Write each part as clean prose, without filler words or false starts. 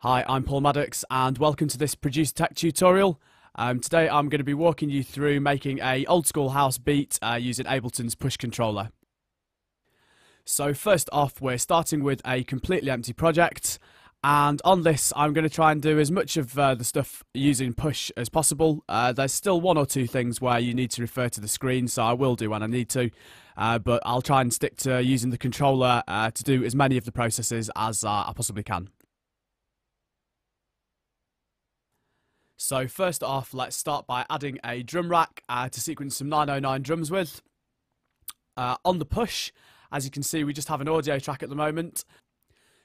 Hi, I'm Paul Maddox and welcome to this Producer Tech tutorial. Today I'm going to be walking you through making a old school house beat using Ableton's Push controller. So first off, we're starting with a completely empty project, and on this I'm going to try and do as much of the stuff using Push as possible. There's still one or two things where you need to refer to the screen, so I will do when I need to, but I'll try and stick to using the controller to do as many of the processes as I possibly can. So first off, let's start by adding a drum rack to sequence some 909 drums with. On the Push, as you can see, we just have an audio track at the moment.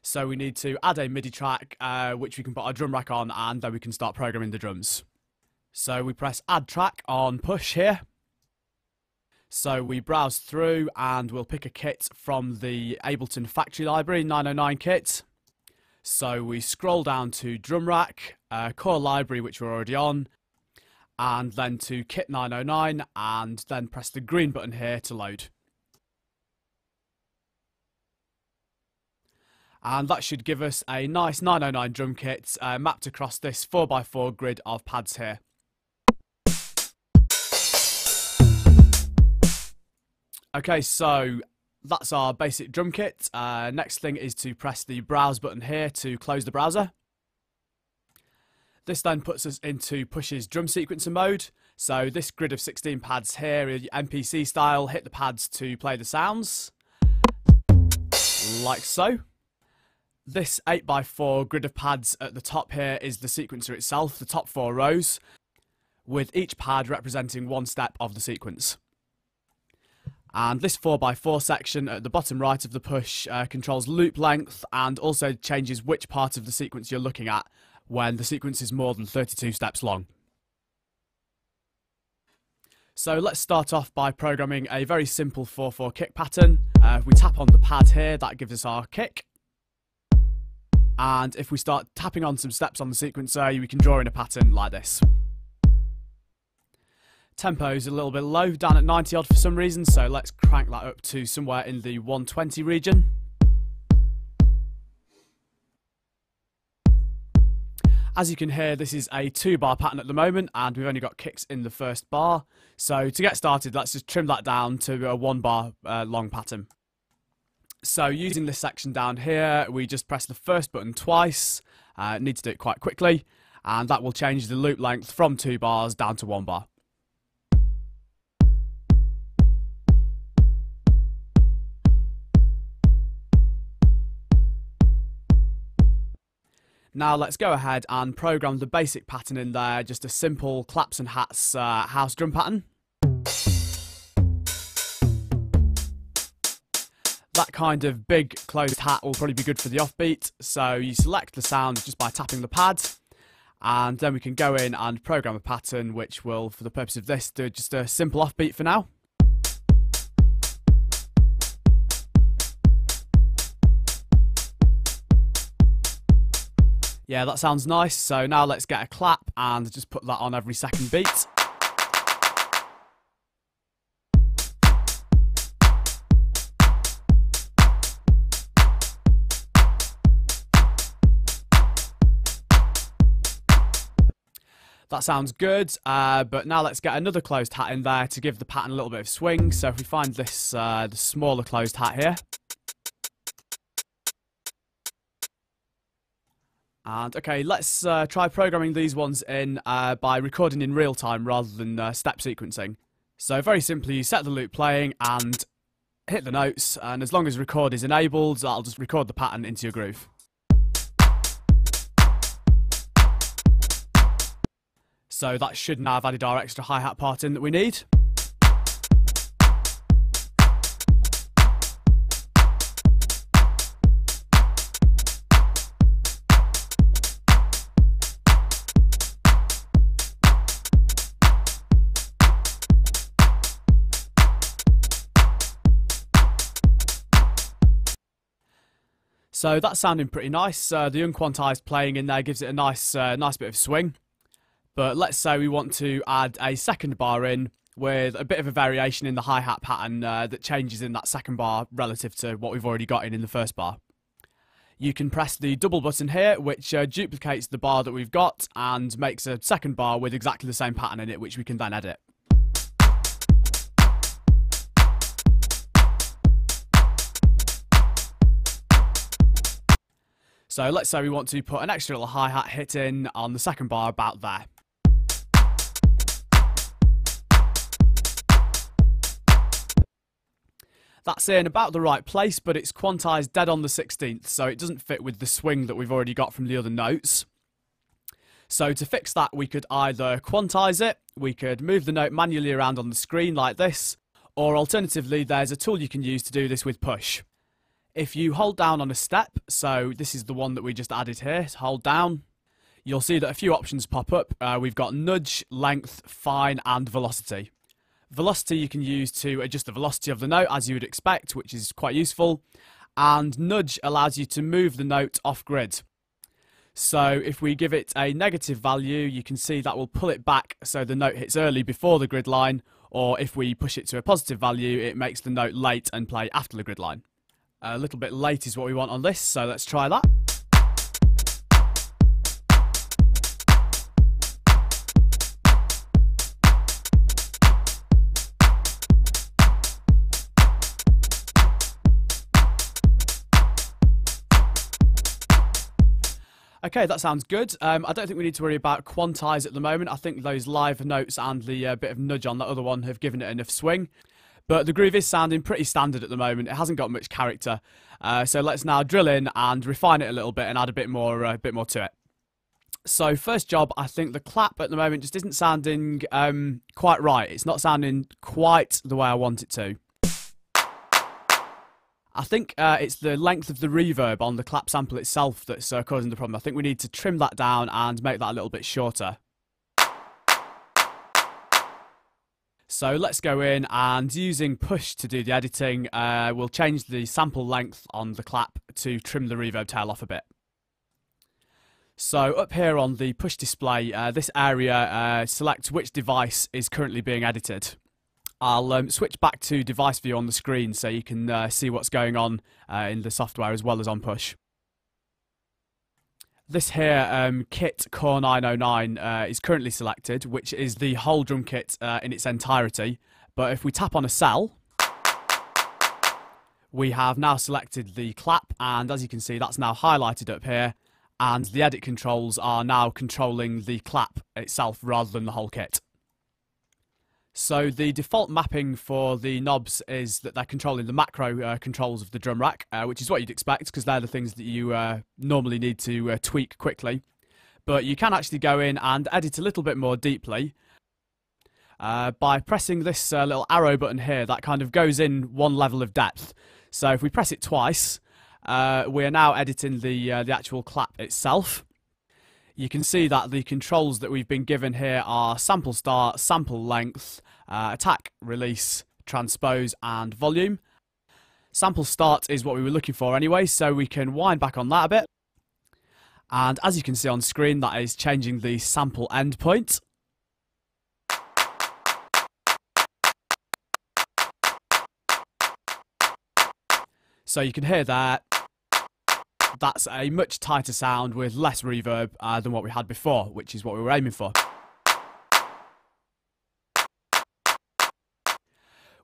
So we need to add a MIDI track, which we can put our drum rack on, and then we can start programming the drums. So we press Add Track on Push here. So we browse through and we'll pick a kit from the Ableton factory library 909 kit. So we scroll down to Drum Rack, Core Library, which we're already on, and then to Kit 909, and then press the green button here to load. And that should give us a nice 909 drum kit mapped across this 4x4 grid of pads here. Okay, so that's our basic drum kit. Next thing is to press the browse button here to close the browser. This then puts us into Push's drum sequencer mode. So this grid of 16 pads here, MPC style, hit the pads to play the sounds, like so. This 8x4 grid of pads at the top here is the sequencer itself, the top 4 rows, with each pad representing one step of the sequence. And this 4x4 section at the bottom right of the Push controls loop length and also changes which part of the sequence you're looking at when the sequence is more than 32 steps long. So let's start off by programming a very simple 4/4 kick pattern. If we tap on the pad here, that gives us our kick. And if we start tapping on some steps on the sequencer, we can draw in a pattern like this. Tempo's a little bit low, down at 90 odd for some reason, so let's crank that up to somewhere in the 120 region. As you can hear, this is a 2-bar pattern at the moment, and we've only got kicks in the first bar. So to get started, let's just trim that down to a 1-bar long pattern. So using this section down here, we just press the first button twice. Need to do it quite quickly, and that will change the loop length from 2 bars down to 1 bar. Now let's go ahead and program the basic pattern in there, just a simple claps and hats house drum pattern. That kind of big closed hat will probably be good for the offbeat, so you select the sound just by tapping the pad, and then we can go in and program a pattern which will, for the purpose of this, do just a simple offbeat for now. Yeah, that sounds nice, so now let's get a clap and just put that on every second beat. That sounds good, but now let's get another closed hat in there to give the pattern a little bit of swing. So if we find this, the smaller closed hat here. And okay, let's try programming these ones in by recording in real time rather than step sequencing. So very simply, you set the loop playing and hit the notes, and as long as record is enabled, that'll just record the pattern into your groove. So that should now have added our extra hi-hat part in that we need. So that's sounding pretty nice. The unquantized playing in there gives it a nice bit of swing. But let's say we want to add a second bar in with a bit of a variation in the hi-hat pattern that changes in that second bar relative to what we've already got in the first bar. You can press the double button here, which duplicates the bar that we've got and makes a second bar with exactly the same pattern in it, which we can then edit. So let's say we want to put an extra little hi-hat hit in on the second bar about there. That's in about the right place, but it's quantized dead on the 16th, so it doesn't fit with the swing that we've already got from the other notes. So to fix that, we could either quantize it, we could move the note manually around on the screen like this, or alternatively, there's a tool you can use to do this with Push. If you hold down on a step, so this is the one that we just added here, so hold down, you'll see that a few options pop up. We've got nudge, length, fine, and velocity. Velocity you can use to adjust the velocity of the note as you would expect, which is quite useful, and nudge allows you to move the note off grid. So if we give it a negative value, you can see that will pull it back so the note hits early before the grid line, or if we push it to a positive value, it makes the note late and play after the grid line. A little bit late is what we want on this, so let's try that. Okay, that sounds good. I don't think we need to worry about quantize at the moment. I think those live notes and the bit of nudge on the other one have given it enough swing. But the groove is sounding pretty standard at the moment. It hasn't got much character. So let's now drill in and refine it a little bit and add a bit more to it. So first job, I think the clap at the moment just isn't sounding quite right. It's not sounding quite the way I want it to. I think it's the length of the reverb on the clap sample itself that's causing the problem. I think we need to trim that down and make that a little bit shorter. So let's go in and using Push to do the editing, we'll change the sample length on the clap to trim the reverb tail off a bit. So up here on the Push display, this area selects which device is currently being edited. I'll switch back to device view on the screen so you can see what's going on in the software as well as on Push. This here kit Core 909 is currently selected, which is the whole drum kit in its entirety. But if we tap on a cell, we have now selected the clap, and as you can see, that's now highlighted up here, and the edit controls are now controlling the clap itself rather than the whole kit. So the default mapping for the knobs is that they're controlling the macro controls of the drum rack, which is what you'd expect because they're the things that you normally need to tweak quickly. But you can actually go in and edit a little bit more deeply by pressing this little arrow button here. That kind of goes in one level of depth. So if we press it twice, we are now editing the actual clap itself. You can see that the controls that we've been given here are sample start, sample length, attack, release, transpose, and volume. Sample start is what we were looking for anyway, so we can wind back on that a bit. And as you can see on screen, that is changing the sample endpoint. So you can hear that. That's a much tighter sound with less reverb than what we had before, which is what we were aiming for.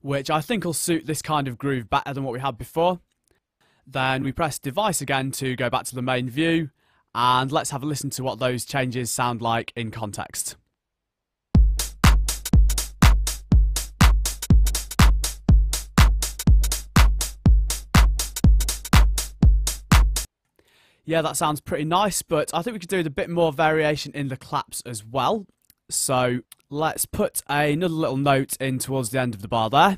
Which I think will suit this kind of groove better than what we had before. Then we press device again to go back to the main view, and let's have a listen to what those changes sound like in context. Yeah, that sounds pretty nice, but I think we could do with a bit more variation in the claps as well. So let's put another little note in towards the end of the bar there.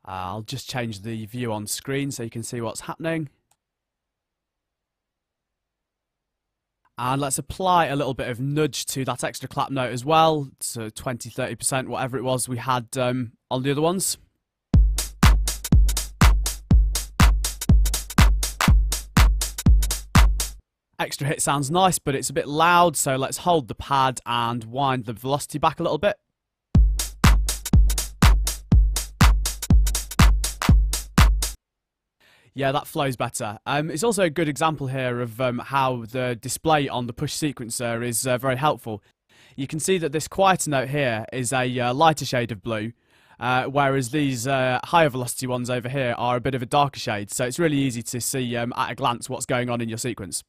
I'll just change the view on screen so you can see what's happening. And let's apply a little bit of nudge to that extra clap note as well, so 20-30%, whatever it was we had on the other ones. Extra hit sounds nice, but it's a bit loud, so let's hold the pad and wind the velocity back a little bit. Yeah, that flows better. It's also a good example here of how the display on the push sequencer is very helpful. You can see that this quieter note here is a lighter shade of blue, whereas these higher velocity ones over here are a bit of a darker shade. So it's really easy to see at a glance what's going on in your sequence.